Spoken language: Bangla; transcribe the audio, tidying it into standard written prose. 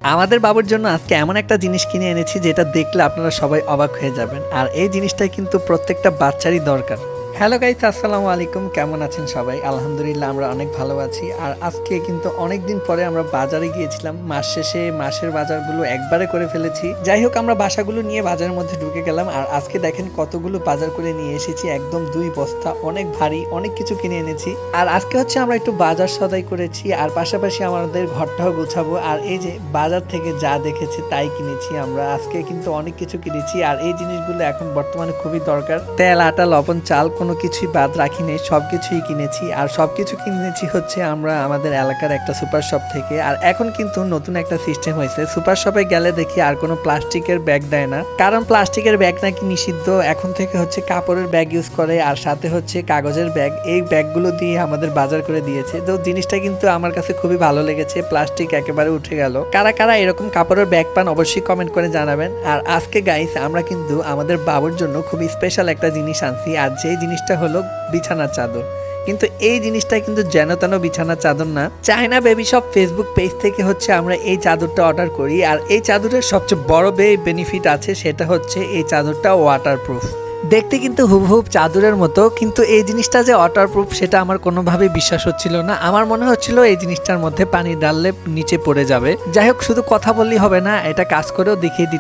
আমাদের বাবুর জন্য আজকে এমন একটা জিনিস কিনে এনেছি যেটা দেখলে আপনারা সবাই অবাক হয়ে যাবেন। আর এই জিনিসটাই কিন্তু প্রত্যেকটা বাচ্চারই দরকার। হ্যালো গাইস, আসসালামু আলাইকুম। কেমন আছেন সবাই? আলহামদুলিল্লাহ আমরা অনেক ভালো আছি। আর আজকে কিন্তু অনেক দিন পরে আমরা বাজারে গিয়েছিলাম। মাস শেষে মাসের বাজারগুলো একবারে করে ফেলেছি। যাই হোক, আমরা বাসাগুলো নিয়ে বাজারের মধ্যে ঢুকে গেলাম। আর আজকে দেখেন কতগুলো বাজার করে নিয়ে এসেছি, একদম 2 বস্তা, অনেক ভারী, অনেক কিছু কিনে এনেছি। আর আজকে হচ্ছে আমরা একটু বাজার সদাই করেছি, আর পাশাপাশি আমাদের ঘরটাও গোছাবো। আর এই যে বাজার থেকে যা দেখেছি তাই কিনেছি আমরা। আজকে কিন্তু অনেক কিছু কিনেছি, আর এই জিনিসগুলো এখন বর্তমানে খুবই দরকার। তেল, আটা, লবণ, চাল কোনো কিছুই বাদ রাখিনি, সবকিছুই কিনেছি। আর সবকিছু কিনেছি হচ্ছে আমরা আমাদের এলাকার একটা সুপার শপ থেকে। আর এখন কিন্তু নতুন একটা সিস্টেম হয়েছে, সুপার শপে গেলে দেখি আর কোনো প্লাস্টিকের ব্যাগ দেয় না, কারণ প্লাস্টিকের ব্যাগ নাকি নিষিদ্ধ। এখন থেকে হচ্ছে কাপড়ের ব্যাগ ইউজ করে, আর সাথে হচ্ছে কাগজের ব্যাগ। এই ব্যাগগুলো দিয়ে আমাদের বাজার করে দিয়েছে। তো জিনিসটা কিন্তু আমার কাছে খুবই ভালো লেগেছে, প্লাস্টিক একেবারে উঠে গেল। কারা কারা এরকম কাপড়ের ব্যাগ পান অবশ্যই কমেন্ট করে জানাবেন। আর আজকে গাইস আমরা কিন্তু আমাদের বাবুর জন্য খুবই স্পেশাল একটা জিনিস আনছি, আর যেই জিনিসটা হলো বিছানার চাদর। কিন্তু এই জিনিসটা কিন্তু যেন তেন বিছানার চাদর না, China baby shop Facebook page থেকে হচ্ছে আমরা এই চাদরটা অর্ডার করি। আর এই চাদরের সবচেয়ে বড় বেনিফিট আছে, সেটা হচ্ছে এই চাদরটা ওয়াটারপ্রুফ। দেখতে কিন্তু হুবহুব চাদরের মতো, কিন্তু এই জিনিসটা যে ওয়াটারপ্রুফ সেটা আমার কোনোভাবেই বিশ্বাস হচ্ছিল না। আমার মনে হচ্ছিল এই জিনিসটার মধ্যে পানি ডাললে নিচে পড়ে যাবে। যাই হোক, শুধু কথা বললেই হবে না, এটা কাজ করেও দেখিয়ে দিতে